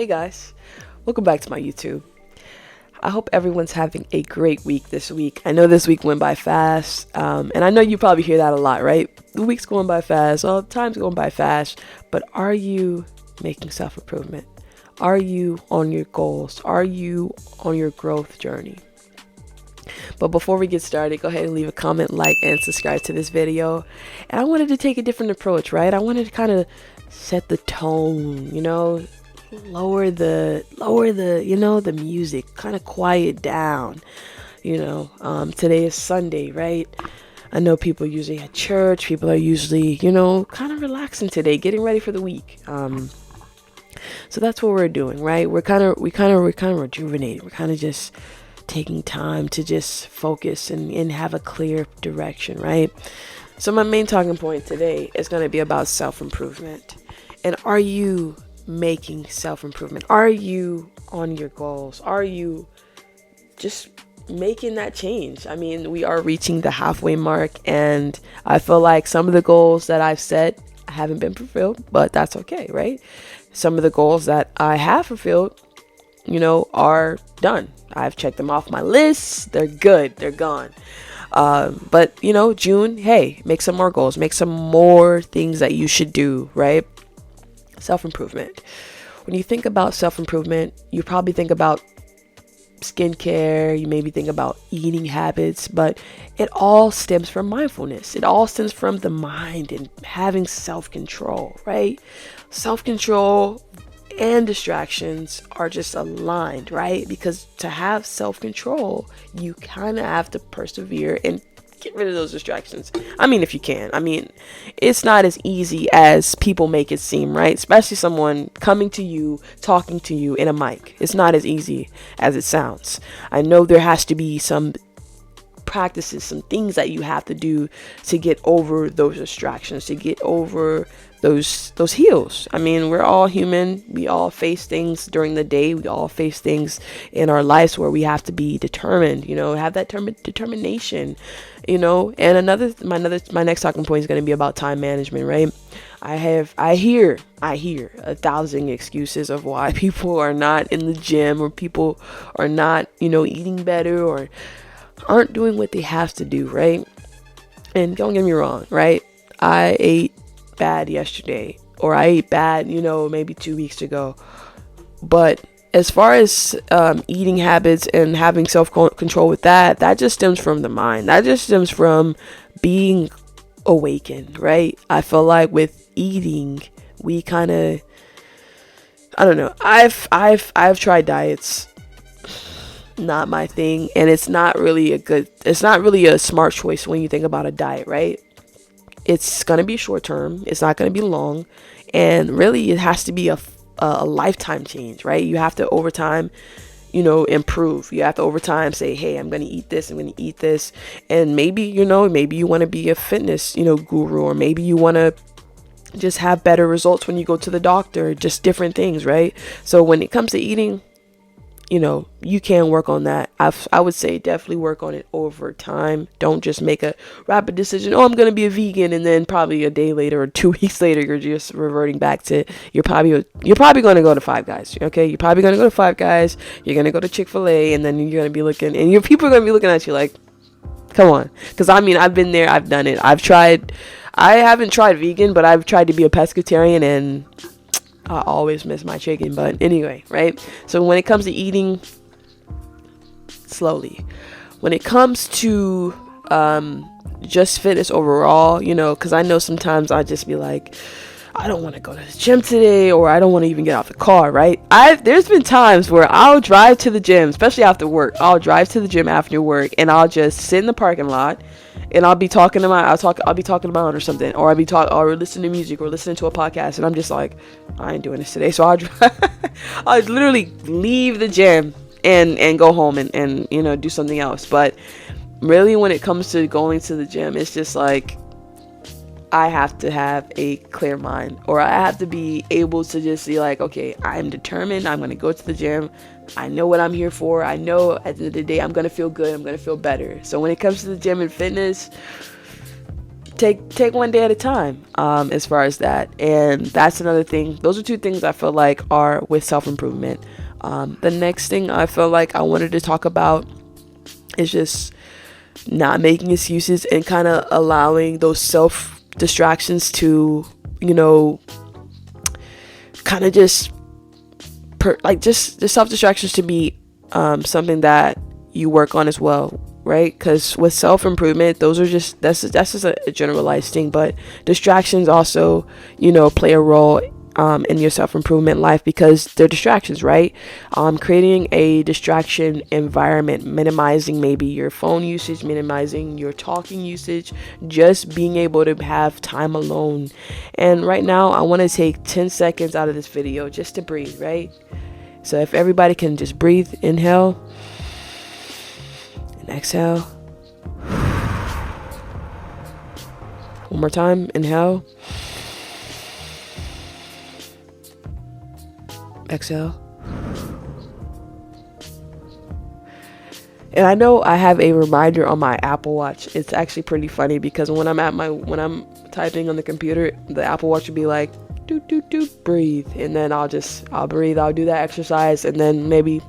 Hey guys, welcome back to my YouTube. I hope everyone's having a great week this week. I know this week went by fast, and I know you probably hear that a lot, right? The week's going by fast, well, time's going by fast, but are you making self-improvement? Are you on your goals? Are you on your growth journey? But before we get started, go ahead and leave a comment, like, and subscribe to this video. And I wanted to take a different approach, right? I wanted to kind of set the tone, lower the music, kind of quiet down. Today is Sunday, right? I know people usually at church, people are usually, kind of relaxing today, getting ready for the week. So that's what we're doing, right? We're kind of rejuvenated. We're kind of just taking time to just focus and have a clear direction, right? So my main talking point today is going to be about self-improvement. And are you making self-improvement? Are you on your goals? Are you just making that change? I mean, we are reaching the halfway mark, and I feel like some of the goals that I've set haven't been fulfilled, but that's okay, right? Some of the goals that I have fulfilled, are done. I've checked them off my list. They're good. They're gone. But June, hey, make some more goals, make some more things that you should do, right? Self-improvement. When you think about self-improvement, you probably think about skincare, you maybe think about eating habits, but it all stems from mindfulness. It all stems from the mind and having self-control, right? Self-control and distractions are just aligned, right? Because to have self-control, you kind of have to persevere and get rid of those distractions. I mean, if you can. I mean, it's not as easy as people make it seem, right? Especially someone coming to you, talking to you in a mic. It's not as easy as it sounds. I know there has to be some practices, some things that you have to do to get over those distractions, to get over those heels. I mean, we're all human. We all face things during the day. We all face things in our lives where we have to be determined, have that determination, and my next talking point is going to be about time management, right? I hear 1,000 excuses of why people are not in the gym, or people are not, eating better, or aren't doing what they have to do, right? And don't get me wrong, right? I ate bad yesterday, or I ate bad, maybe 2 weeks ago. But as far as eating habits and having self-control with that just stems from the mind. That just stems from being awakened, right? I feel like with eating, we kind of, I don't know. I've tried diets. Not my thing, and it's not really a smart choice when you think about a diet, right? It's going to be short term, it's not going to be long, and really it has to be a lifetime change, right? You have to over time, improve. You have to over time say, hey, I'm going to eat this, I'm going to eat this. And maybe maybe you want to be a fitness guru, or maybe you want to just have better results when you go to the doctor, just different things, right? So when it comes to eating, you can work on that. I would say definitely work on it over time. Don't just make a rapid decision. Oh, I'm going to be a vegan, and then probably a day later or 2 weeks later, you're just reverting back to, you're probably going to go to Five Guys. Okay. You're probably going to go to Five Guys. You're going to go to Chick-fil-A, and then you're going to be looking, and your people are going to be looking at you like, come on. Cause I mean, I've been there. I've done it. I haven't tried vegan, but I've tried to be a pescatarian, and I always miss my chicken. But anyway, right? So when it comes to eating, slowly. When it comes to just fitness overall, because I know sometimes I just be like, I don't want to go to the gym today, or I don't want to even get out the car, right? There's been times where I'll drive to the gym, especially after work. I'll drive to the gym after work, and I'll just sit in the parking lot, and I'll be talking to my own or something, or or listening to music, or listening to a podcast, and I'm just like, I ain't doing this today. So I'll literally leave the gym and go home and do something else. But really, when it comes to going to the gym, it's just like, I have to have a clear mind, or I have to be able to just be like, okay, I'm determined. I'm going to go to the gym. I know what I'm here for. I know at the end of the day, I'm going to feel good. I'm going to feel better. So when it comes to the gym and fitness, take one day at a time, as far as that. And that's another thing. Those are two things I feel like are with self-improvement. The next thing I feel like I wanted to talk about is just not making excuses and kind of allowing those self distractions to, kind of just just self distractions to be something that you work on as well, right? Because with self improvement, that's just a generalized thing, but distractions also play a role in your self improvement life, because they're distractions, right? Creating a distraction environment, minimizing maybe your phone usage, minimizing your talking usage, just being able to have time alone. And right now, I want to take 10 seconds out of this video just to breathe, right? So if everybody can just breathe, inhale and exhale. One more time, inhale. Exhale. And I know I have a reminder on my Apple Watch. It's actually pretty funny because when I'm typing on the computer, the Apple Watch would be like, do do do, breathe, and then I'll breathe, I'll do that exercise, and then maybe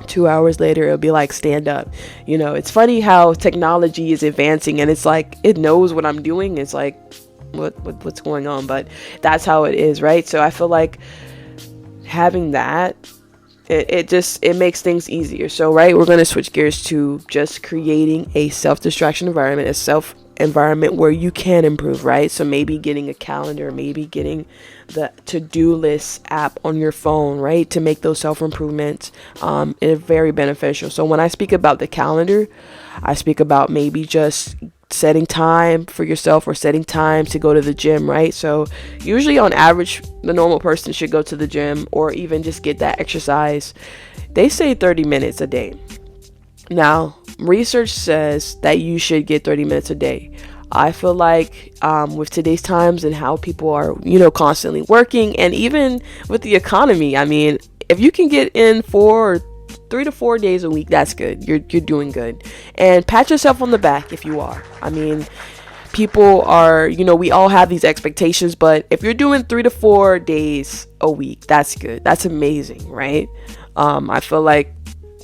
2 hours later it'll be like, stand up. It's funny how technology is advancing, and it's like it knows what I'm doing. It's like what's going on, but that's how it is, right? So I feel like having that, it makes things easier. So right, we're going to switch gears to just creating a self-distraction environment, a self environment where you can improve, right? So maybe getting a calendar, maybe getting the to-do list app on your phone, right, to make those self-improvements is very beneficial. So when I speak about the calendar, I speak about maybe just setting time for yourself or setting time to go to the gym, right? So usually on average, the normal person should go to the gym or even just get that exercise. They say 30 minutes a day. Now, research says that you should get 30 minutes a day. I feel like with today's times and how people are, constantly working, and even with the economy, I mean, if you can get in 3 to 4 days a week, that's good. You're doing good. And pat yourself on the back if you are. I mean, people are, we all have these expectations, but if you're doing 3 to 4 days a week, that's good. That's amazing, right? I feel like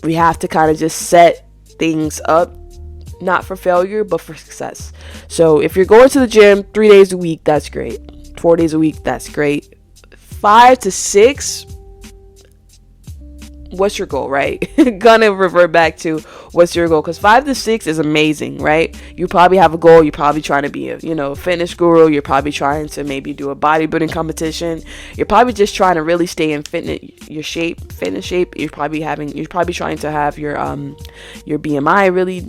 we have to kind of just set things up, not for failure, but for success. So if you're going to the gym 3 days a week, that's great. 4 days a week, that's great. 5 to 6, what's your goal, right? Gonna revert back to what's your goal, because 5 to 6 is amazing, right? You probably have a goal. You're probably trying to be a fitness guru. You're probably trying to maybe do a bodybuilding competition. You're probably just trying to really stay in fitness shape. You're probably trying to have your BMI really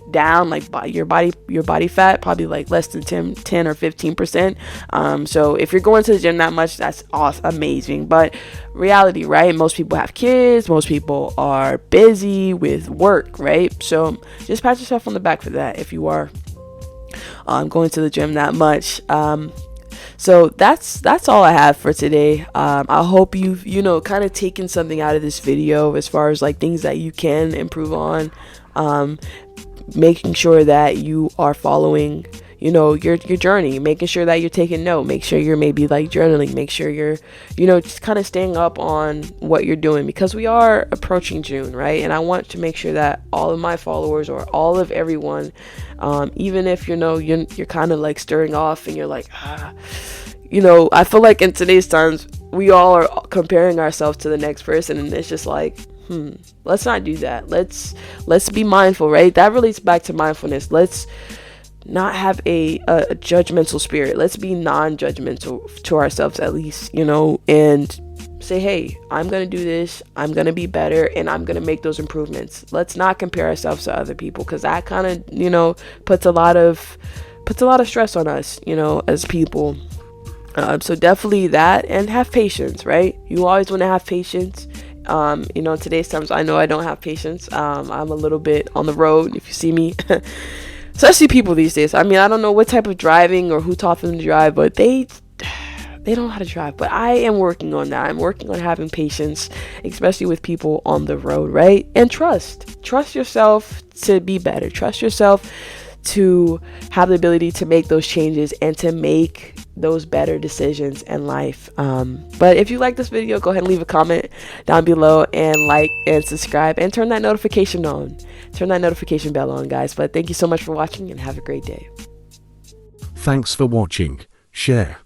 down, like your body fat probably like less than 10 or 15%. So if you're going to the gym that much, that's awesome, amazing. But reality, right? Most people have kids. Most people are busy with work, right? So just pat yourself on the back for that if you are going to the gym that much. So that's all I have for today. I hope you've kind of taken something out of this video as far as like things that you can improve on. Making sure that you are following your journey, making sure that you're taking note, make sure you're maybe like journaling, make sure you're just kind of staying up on what you're doing, because we are approaching June, right? And I want to make sure that all of my followers, or all of everyone, even if you're kind of like stirring off and you're like I feel like in today's times we all are comparing ourselves to the next person, and it's just like, let's not do that. Let's be mindful, right? That relates back to mindfulness. Let's not have a judgmental spirit. Let's be non-judgmental to ourselves, at least, and say, hey, I'm gonna do this, I'm gonna be better, and I'm gonna make those improvements. Let's not compare ourselves to other people, because that kind of puts a lot of stress on us, as people. So definitely that, and have patience, right? You always want to have patience. In today's times, I know I don't have patience. I'm a little bit on the road, if you see me. Especially people these days. I mean, I don't know what type of driving or who taught them to drive, but they don't know how to drive. But I am working on that. I'm working on having patience, especially with people on the road, right? And trust yourself to be better. Trust yourself to have the ability to make those changes and to make those better decisions in life. But if you like this video, go ahead and leave a comment down below and like and subscribe and turn that notification on. Turn that notification bell on, guys. But thank you so much for watching and have a great day. Thanks for watching. Share.